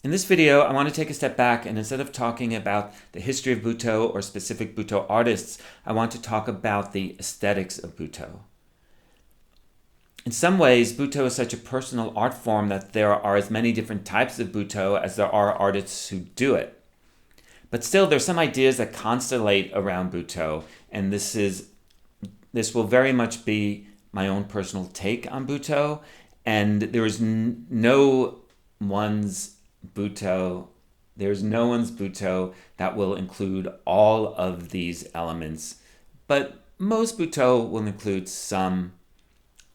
In this video, I want to take a step back, and instead of talking about the history of Butoh or specific Butoh artists, I want to talk about the aesthetics of Butoh. In some ways, Butoh is such a personal art form that there are as many different types of Butoh as there are artists who do it. But still, there's some ideas that constellate around Butoh, and this will very much be my own personal take on Butoh, and there is no one's Butoh that will include all of these elements, but most Butoh will include some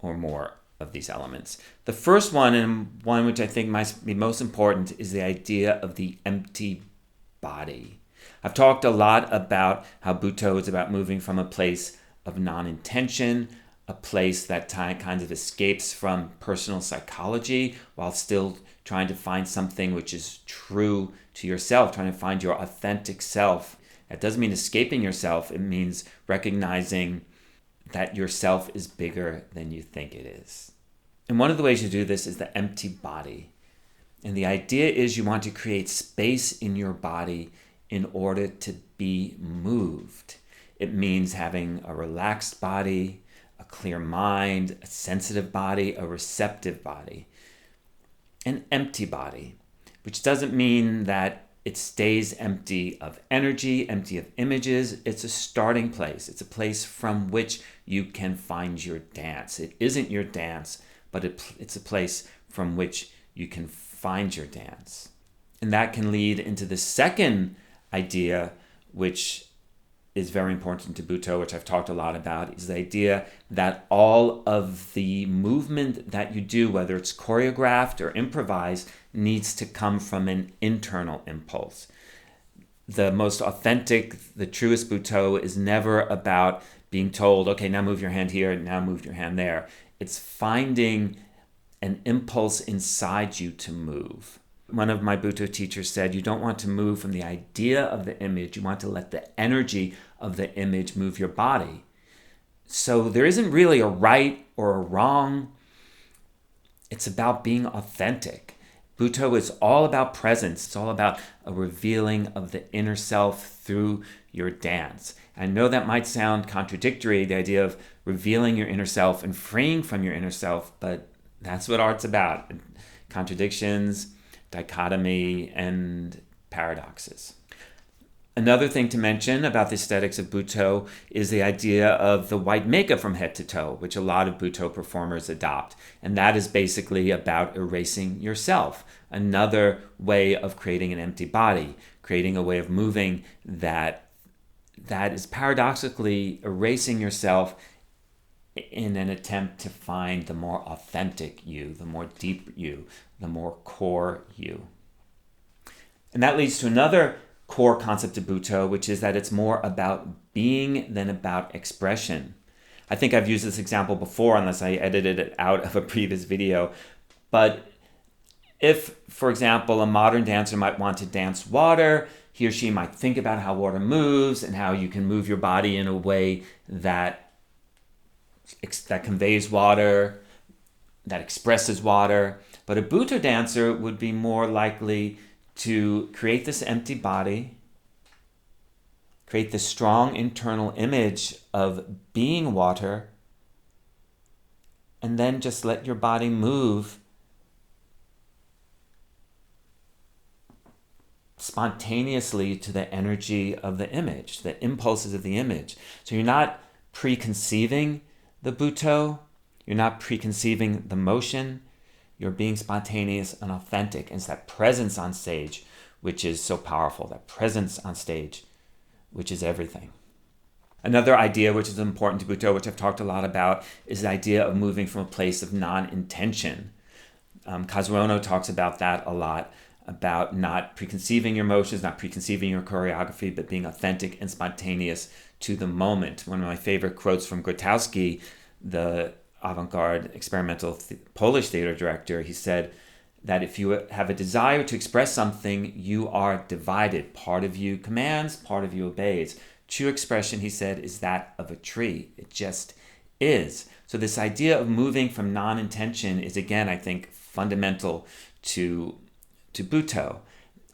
or more of these elements. The first one, and one which I think might be most important, is the idea of the empty body. I've talked a lot about how Butoh is about moving from a place of non-intention, a place that kind of escapes from personal psychology while still trying to find something which is true to yourself, trying to find your authentic self. That doesn't mean escaping yourself. It means recognizing that yourself is bigger than you think it is. And one of the ways you do this is the empty body. And the idea is you want to create space in your body in order to be moved. It means having a relaxed body, a clear mind, a sensitive body, a receptive body. An empty body, which doesn't mean that it stays empty of energy, empty of images. It's a starting place. It's a place from which you can find your dance. It isn't your dance, but it's a place from which you can find your dance. And that can lead into the second idea, which is very important to Butoh, which I've talked a lot about, is the idea that all of the movement that you do, whether it's choreographed or improvised, needs to come from an internal impulse. The most authentic, the truest Butoh is never about being told, okay, now move your hand here, now move your hand there. It's finding an impulse inside you to move. One of my Butoh teachers said, you don't want to move from the idea of the image, you want to let the energy of the image move your body. So there isn't really a right or a wrong. It's about being authentic. Butoh is all about presence. It's all about a revealing of the inner self through your dance. I know that might sound contradictory, the idea of revealing your inner self and freeing from your inner self, but that's what art's about. Contradictions, dichotomy, and paradoxes. Another thing to mention about the aesthetics of Butoh is the idea of the white makeup from head to toe, which a lot of Butoh performers adopt. And that is basically about erasing yourself. Another way of creating an empty body, creating a way of moving that is paradoxically erasing yourself in an attempt to find the more authentic you, the more deep you, the more core you. And that leads to another core concept of Butoh, which is that it's more about being than about expression. I think I've used this example before, unless I edited it out of a previous video. But if, for example, a modern dancer might want to dance water, he or she might think about how water moves and how you can move your body in a way that conveys water, that expresses water. But a Butoh dancer would be more likely to create this empty body, create this strong internal image of being water, and then just let your body move spontaneously to the energy of the image, the impulses of the image. So you're not preconceiving the Butoh, you're not preconceiving the motion, you're being spontaneous and authentic. And it's that presence on stage which is so powerful, that presence on stage, which is everything. Another idea which is important to Butoh, which I've talked a lot about, is the idea of moving from a place of non-intention. Kazuo talks about that a lot, about not preconceiving your motions, not preconceiving your choreography, but being authentic and spontaneous to the moment. One of my favorite quotes from Grotowski, the avant-garde experimental Polish theater director, he said that if you have a desire to express something, you are divided. Part of you commands, part of you obeys. True expression, he said, is that of a tree. It just is. So this idea of moving from non-intention is, again, I think, fundamental to to Butoh.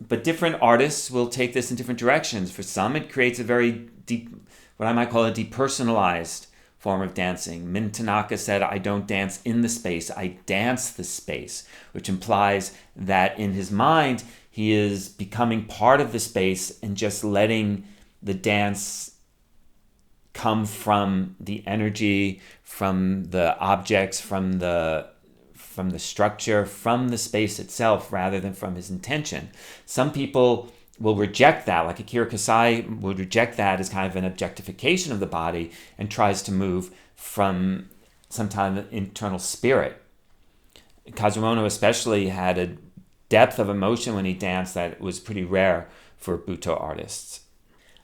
But different artists will take this in different directions. For some, it creates a very deep, what I might call a depersonalized form of dancing. Min Tanaka said, I don't dance in the space, I dance the space, which implies that in his mind, he is becoming part of the space and just letting the dance come from the energy, from the objects, from the structure, from the space itself, rather than from his intention. Some people will reject that, like Akira Kasai would reject that as kind of an objectification of the body and tries to move from some kind of internal spirit. Kazuo Ohno especially had a depth of emotion when he danced that was pretty rare for Butoh artists.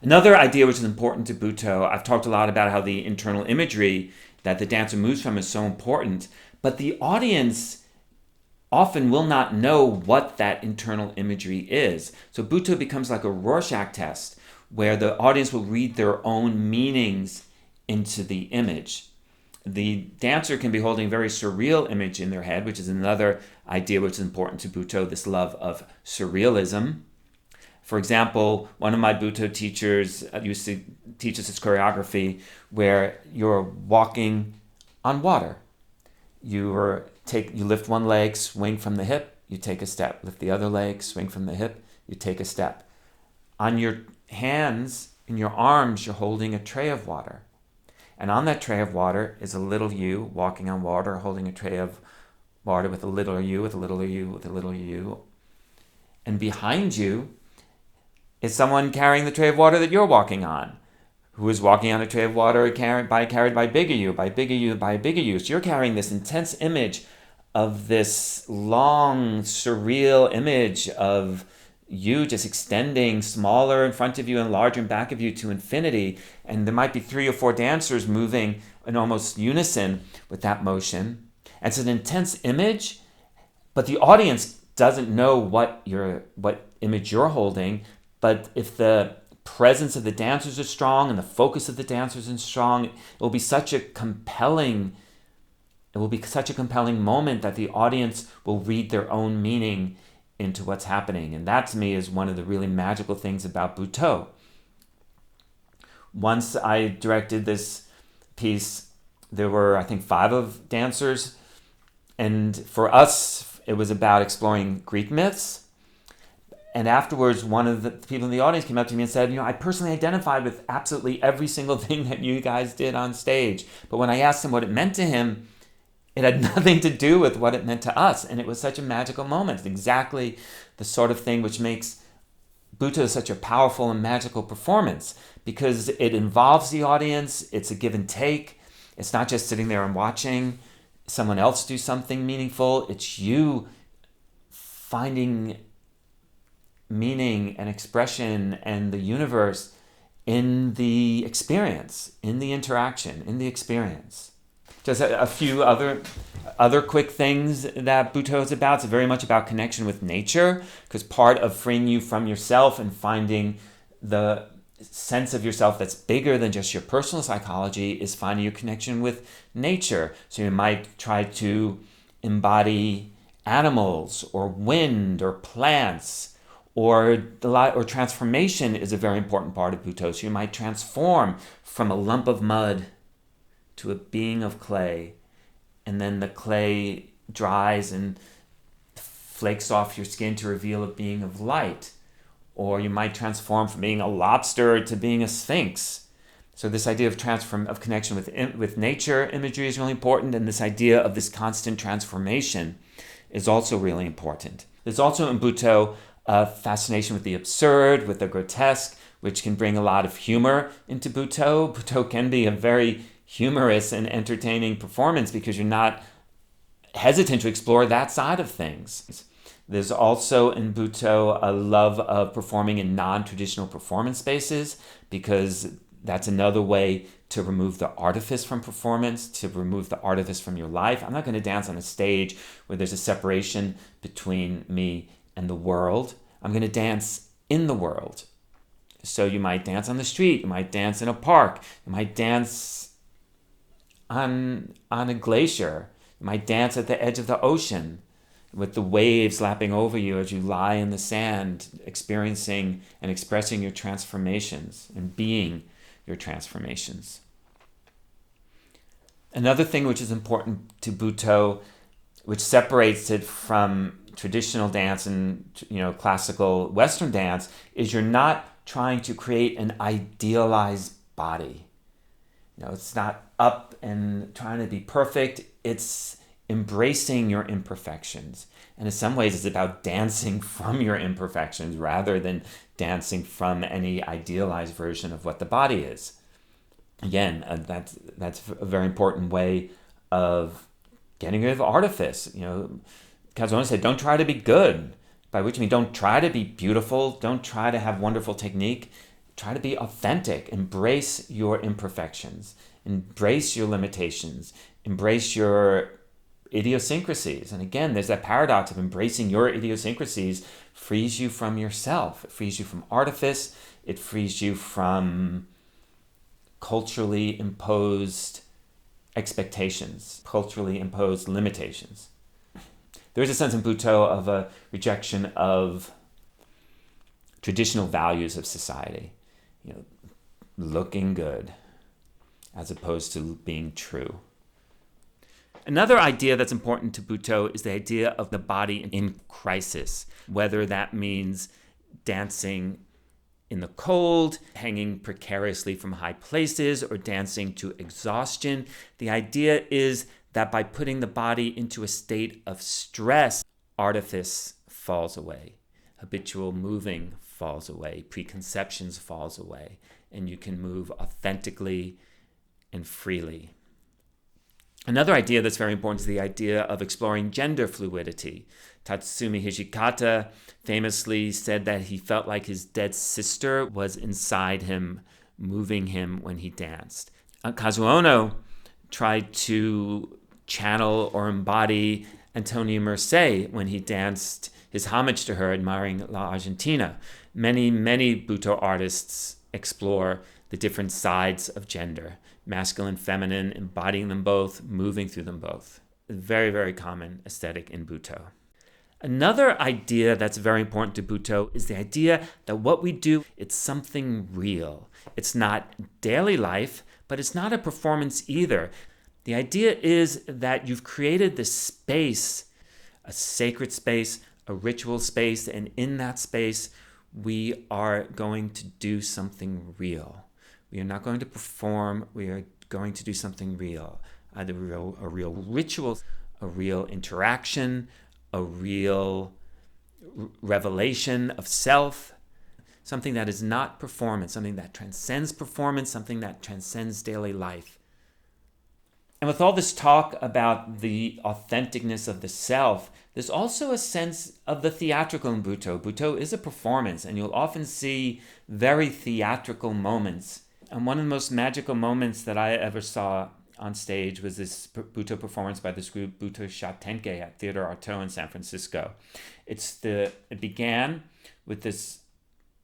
Another idea which is important to Butoh, I've talked a lot about how the internal imagery that the dancer moves from is so important, but the audience often will not know what that internal imagery is. So Butoh becomes like a Rorschach test where the audience will read their own meanings into the image. The dancer can be holding a very surreal image in their head, which is another idea which is important to Butoh, this love of surrealism. For example, one of my Butoh teachers used to teach us this choreography where you're walking on water. You lift one leg, swing from the hip, you take a step. Lift the other leg, swing from the hip, you take a step. On your hands, in your arms, you're holding a tray of water. And on that tray of water is a little you walking on water, holding a tray of water with a little you, with a little you, with a little you. And behind you is someone carrying the tray of water that you're walking on, who is walking on a tray of water carried by bigger you, by bigger you, by bigger you. So you're carrying this intense image of this long, surreal image of you just extending smaller in front of you and larger in back of you to infinity. And there might be 3 or 4 dancers moving in almost unison with that motion. And it's an intense image, but the audience doesn't know what image you're holding. But if the presence of the dancers is strong and the focus of the dancers is strong, it will be such a compelling moment that the audience will read their own meaning into what's happening. And that to me is one of the really magical things about Butoh. Once I directed this piece, there were, I think, 5 of dancers. And for us, it was about exploring Greek myths. And afterwards, one of the people in the audience came up to me and said, I personally identified with absolutely every single thing that you guys did on stage. But when I asked him what it meant to him, it had nothing to do with what it meant to us. And it was such a magical moment. It's exactly the sort of thing which makes Butoh such a powerful and magical performance, because it involves the audience. It's a give and take. It's not just sitting there and watching someone else do something meaningful. It's you finding meaning and expression and the universe in the experience, in the interaction, in the experience. Just a few other quick things that Butoh is about. It's very much about connection with nature, because part of freeing you from yourself and finding the sense of yourself that's bigger than just your personal psychology is finding your connection with nature. So you might try to embody animals or wind or plants, or transformation is a very important part of Butoh. So you might transform from a lump of mud to a being of clay, and then the clay dries and flakes off your skin to reveal a being of light. Or you might transform from being a lobster to being a sphinx. So this idea of connection with nature imagery is really important, and this idea of this constant transformation is also really important. There's also in Butoh a fascination with the absurd, with the grotesque, which can bring a lot of humor into Butoh. Butoh can be a very humorous and entertaining performance because you're not hesitant to explore that side of things. There's also in Butoh a love of performing in non-traditional performance spaces, because that's another way to remove the artifice from performance, to remove the artifice from your life. I'm not going to dance on a stage where there's a separation between me and the world. I'm going to dance in the world. So you might dance on the street, you might dance in a park, you might dance on a glacier, you might dance at the edge of the ocean. with the waves lapping over you as you lie in the sand, experiencing and expressing your transformations and being your transformations. Another thing which is important to Butoh, which separates it from traditional dance and classical Western dance, is you're not trying to create an idealized body. It's not up and trying to be perfect. It's embracing your imperfections. And in some ways, it's about dancing from your imperfections rather than dancing from any idealized version of what the body is. Again, that's a very important way of getting rid of artifice. Kazuo said, don't try to be good, by which I mean don't try to be beautiful, don't try to have wonderful technique. Try to be authentic. Embrace your imperfections. Embrace your limitations. Embrace your idiosyncrasies. And again, there's that paradox of embracing your idiosyncrasies frees you from yourself. It frees you from artifice. It frees you from culturally imposed expectations, culturally imposed limitations. There is a sense in Butoh of a rejection of traditional values of society. Looking good as opposed to being true. Another idea that's important to Butoh is the idea of the body in crisis, whether that means dancing in the cold, hanging precariously from high places, or dancing to exhaustion. The idea is that by putting the body into a state of stress, artifice falls away, habitual moving falls away, preconceptions falls away, and you can move authentically and freely. Another idea that's very important is the idea of exploring gender fluidity. Tatsumi Hijikata famously said that he felt like his dead sister was inside him, moving him when he danced. Kazuo Ohno tried to channel or embody Antonia Mercé when he danced his homage to her, admiring La Argentina. Many Butoh artists explore the different sides of gender, masculine, feminine, embodying them both, moving through them both. A very, very common aesthetic in Butoh. Another idea that's very important to Butoh is the idea that what we do, it's something real. It's not daily life, but it's not a performance either. The idea is that you've created this space, a sacred space, a ritual space, and in that space, we are going to do something real. We are not going to perform, we are going to do something real. Either a real ritual, a real interaction, a real revelation of self, something that is not performance, something that transcends performance, something that transcends daily life. And with all this talk about the authenticness of the self, there's also a sense of the theatrical in Butoh. Butoh is a performance, and you'll often see very theatrical moments. And one of the most magical moments that I ever saw on stage was this Butoh performance by this group Butoh Shatenke at Theater Artaud in San Francisco. It began with this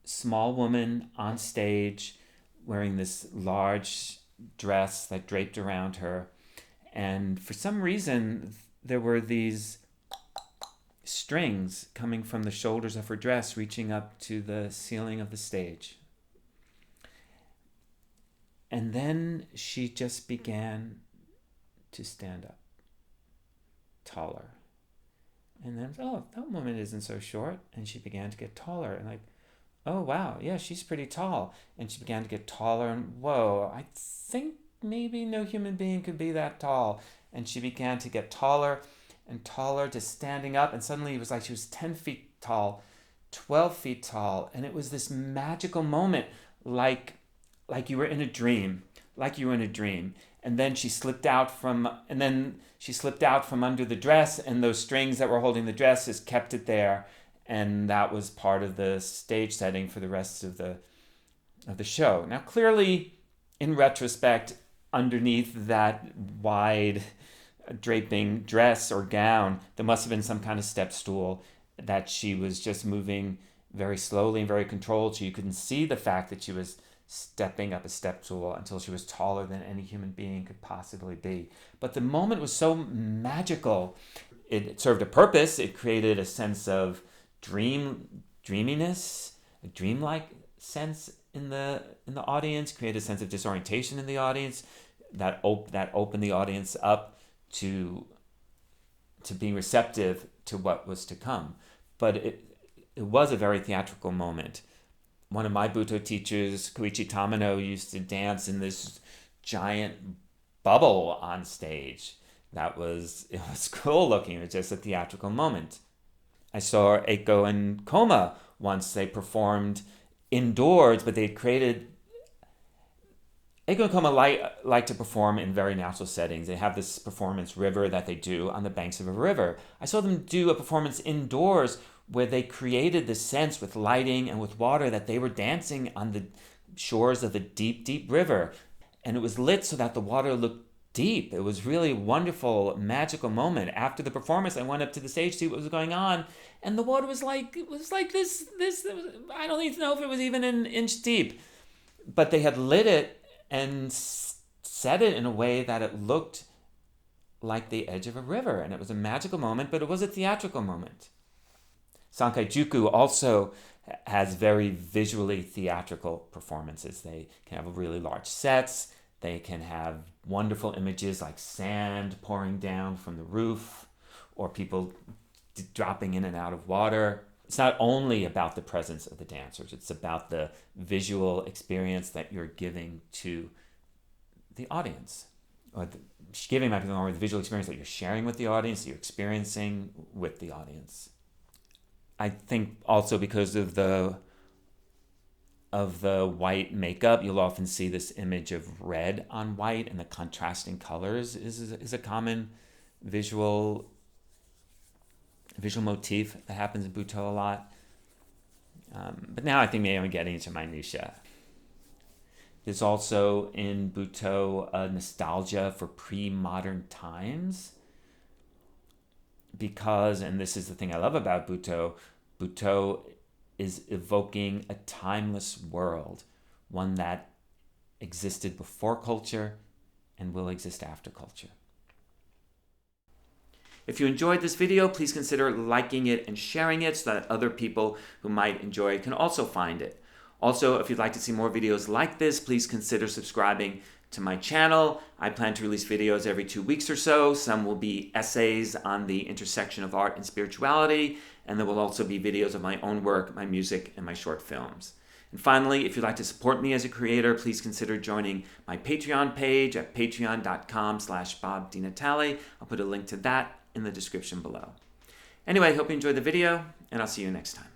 small woman on stage wearing this large dress that draped around her. And for some reason, there were these strings coming from the shoulders of her dress reaching up to the ceiling of the stage. And then she just began to stand up, taller. And then, oh, that woman isn't so short. And she began to get taller. And like, oh, wow, yeah, she's pretty tall. And she began to get taller. And whoa, I think maybe no human being could be that tall. And she began to get taller and taller, to standing up. And suddenly it was like she was 10 feet tall, 12 feet tall. And it was this magical moment, like you were in a dream, And then she slipped out from under the dress, and those strings that were holding the dress just kept it there. And that was part of the stage setting for the rest of the show. Now, clearly, in retrospect, underneath that wide draping dress or gown, there must have been some kind of step stool that she was just moving very slowly and very controlled, so you couldn't see the fact that she was stepping up a step stool until she was taller than any human being could possibly be. But the moment was so magical. it served a purpose. It created a sense of dreaminess, a dreamlike sense in the audience, created a sense of disorientation in the audience that opened the audience up to being receptive to what was to come. But it was a very theatrical moment. One of my Butoh teachers, Koichi Tamino, used to dance in this giant bubble on stage. It was cool looking. It was just a theatrical moment. I saw Eiko and Koma once. They performed indoors, but they created... Eiko and Koma like to perform in very natural settings. They have this performance river that they do on the banks of a river. I saw them do a performance indoors where they created the sense with lighting and with water that they were dancing on the shores of a deep, deep river. And it was lit so that the water looked deep. It was really a wonderful, magical moment. After the performance, I went up to the stage to see what was going on, and the water was like this. I don't even know if it was even an inch deep. But they had lit it and set it in a way that it looked like the edge of a river. And it was a magical moment, but it was a theatrical moment. Sankai Juku also has very visually theatrical performances. They can have really large sets. They can have wonderful images like sand pouring down from the roof or people dropping in and out of water. It's not only about the presence of the dancers. It's about the visual experience that you're giving to the audience. Or giving might be more the visual experience that you're sharing with the audience, that you're experiencing with the audience. I think also because of the white makeup, you'll often see this image of red on white, and the contrasting colors is a common visual motif that happens in Butoh a lot. But now I think maybe I'm getting into minutia. There's also in Butoh a nostalgia for pre-modern times. Because, and this is the thing I love about Butoh, Butoh is evoking a timeless world, one that existed before culture and will exist after culture. If you enjoyed this video, please consider liking it and sharing it so that other people who might enjoy it can also find it. Also, if you'd like to see more videos like this, please consider subscribing to my channel. I plan to release videos every 2 weeks or so. Some will be essays on the intersection of art and spirituality, and there will also be videos of my own work, my music, and my short films. And finally, if you'd like to support me as a creator, please consider joining my Patreon page at patreon.com/BobDiNatale. I'll put a link to that in the description below. Anyway, I hope you enjoyed the video, and I'll see you next time.